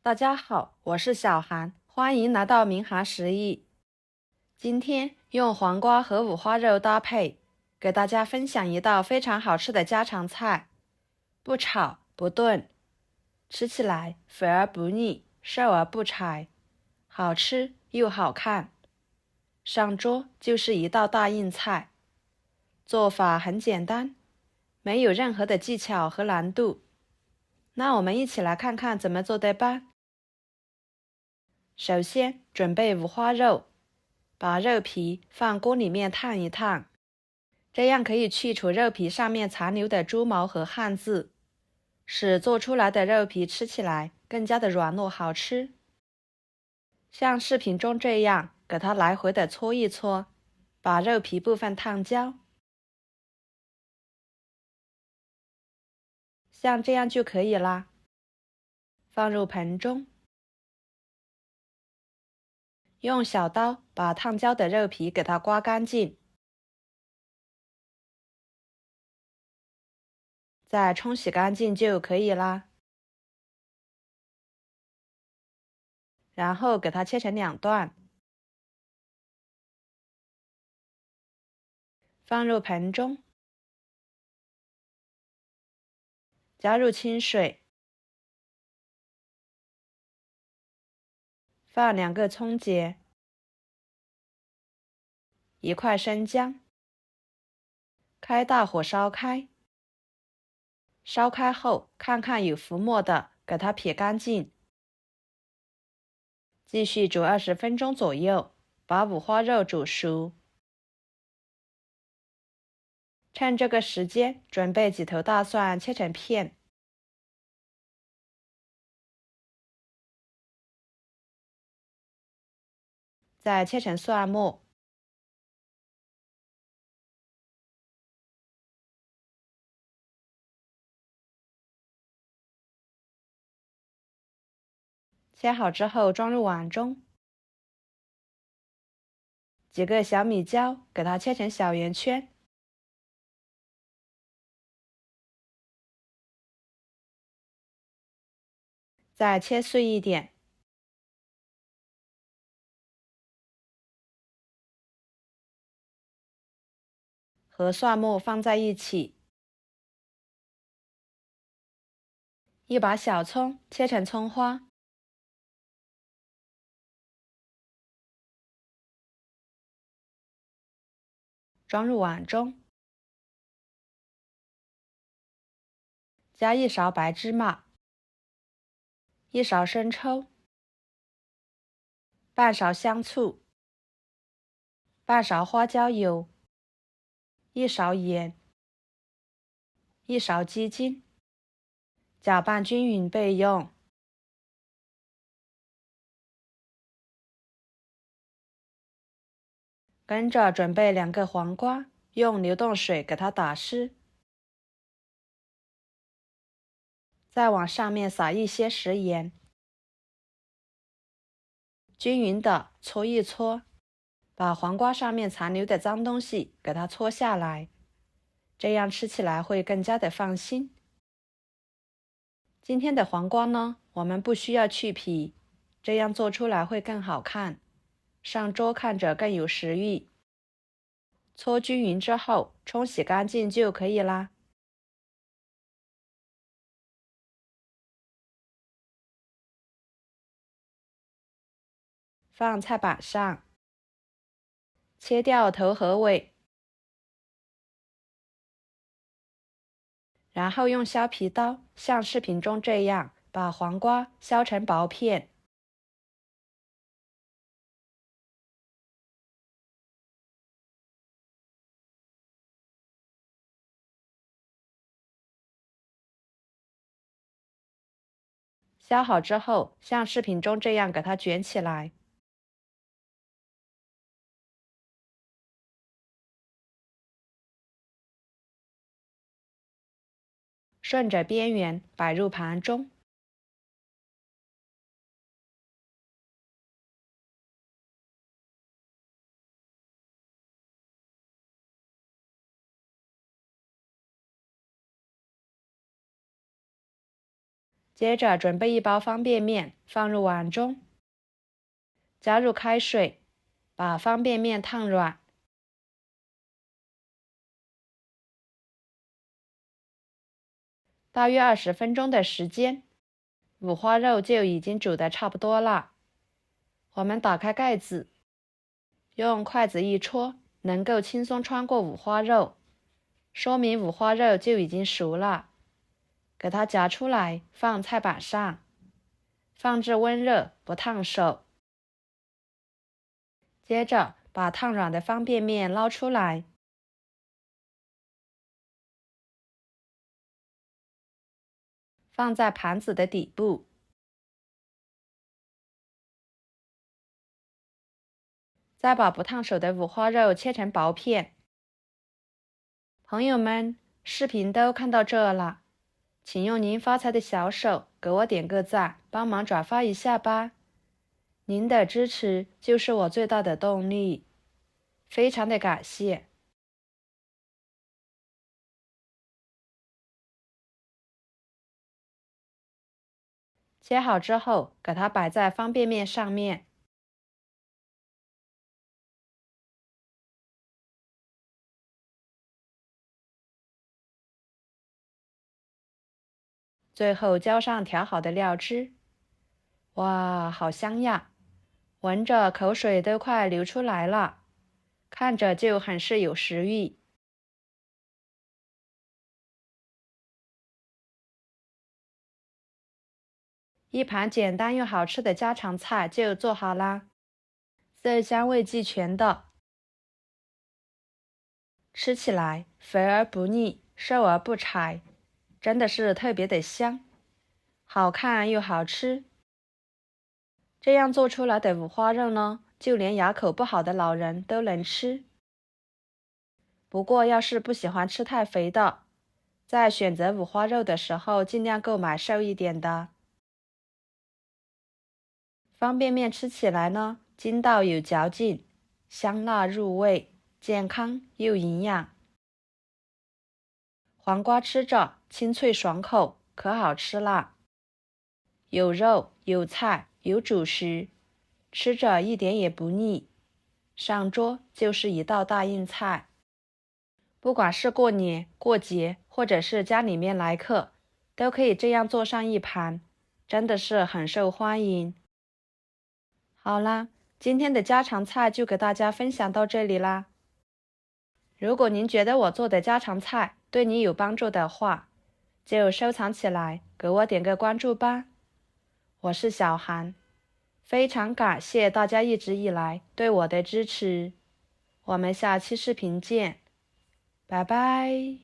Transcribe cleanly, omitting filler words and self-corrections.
大家好，我是小韩，欢迎来到明涵食艺。今天用黄瓜和五花肉搭配，给大家分享一道非常好吃的家常菜，不炒不炖，吃起来肥而不腻，瘦而不柴，好吃又好看。上桌就是一道大硬菜，做法很简单，没有任何的技巧和难度。那我们一起来看看怎么做的吧。首先准备五花肉，把肉皮放锅里面烫一烫，这样可以去除肉皮上面残留的猪毛和汗渍，使做出来的肉皮吃起来更加的软糯好吃。像视频中这样，给它来回的搓一搓，把肉皮部分烫焦，像这样就可以啦。放入盆中，用小刀把烫焦的肉皮给它刮干净，再冲洗干净就可以啦。然后给它切成2段，放入盆中，加入清水，放2个葱节，1块生姜，开大火烧开。烧开后，看看有浮沫的，给它撇干净。继续煮20分钟左右，把五花肉煮熟。趁这个时间，准备几头大蒜切成片，再切成蒜末。切好之后装入碗中。几个小米椒，给它切成小圆圈。再切碎一点。和蒜末放在一起。一把小葱切成葱花。装入碗中。加1勺白芝麻。1勺生抽。半勺香醋。半勺花椒油。1勺盐。1勺鸡精。搅拌均匀备用。跟着准备2个黄瓜，用流动水给它打湿，再往上面撒一些食盐，均匀的搓一搓，把黄瓜上面残留的脏东西给它搓下来，这样吃起来会更加的放心。今天的黄瓜呢，我们不需要去皮，这样做出来会更好看，上桌看着更有食欲。搓均匀之后，冲洗干净就可以啦。放菜板上，切掉头和尾，然后用削皮刀，像视频中这样，把黄瓜削成薄片。削好之后，像视频中这样给它卷起来，顺着边缘摆入盘中。接着准备1包方便面放入碗中，加入开水，把方便面烫软。大约20分钟的时间，五花肉就已经煮得差不多了。我们打开盖子，用筷子一戳，能够轻松穿过五花肉，说明五花肉就已经熟了。给它夹出来，放菜板上，放置温热，不烫手。接着把烫软的方便面捞出来，放在盘子的底部。再把不烫手的五花肉切成薄片。朋友们，视频都看到这了，请用您发财的小手给我点个赞，帮忙转发一下吧。您的支持就是我最大的动力，非常的感谢。切好之后，给它摆在方便面上面。最后浇上调好的料汁。哇，好香呀！闻着口水都快流出来了，看着就很是有食欲。一盘简单又好吃的家常菜就做好啦，色香味俱全的，吃起来肥而不腻，瘦而不柴，真的是特别的香，好看又好吃。这样做出来的五花肉呢，就连牙口不好的老人都能吃。不过要是不喜欢吃太肥的，在选择五花肉的时候，尽量购买瘦一点的。方便面吃起来呢，筋道有嚼劲，香辣入味，健康又营养。黄瓜吃着清脆爽口，可好吃啦！有肉有菜有主食，吃着一点也不腻，上桌就是一道大硬菜。不管是过年过节，或者是家里面来客，都可以这样做上一盘，真的是很受欢迎。好啦，今天的家常菜就给大家分享到这里啦。如果您觉得我做的家常菜对你有帮助的话，就收藏起来，给我点个关注吧。我是小韩，非常感谢大家一直以来对我的支持。我们下期视频见，拜拜。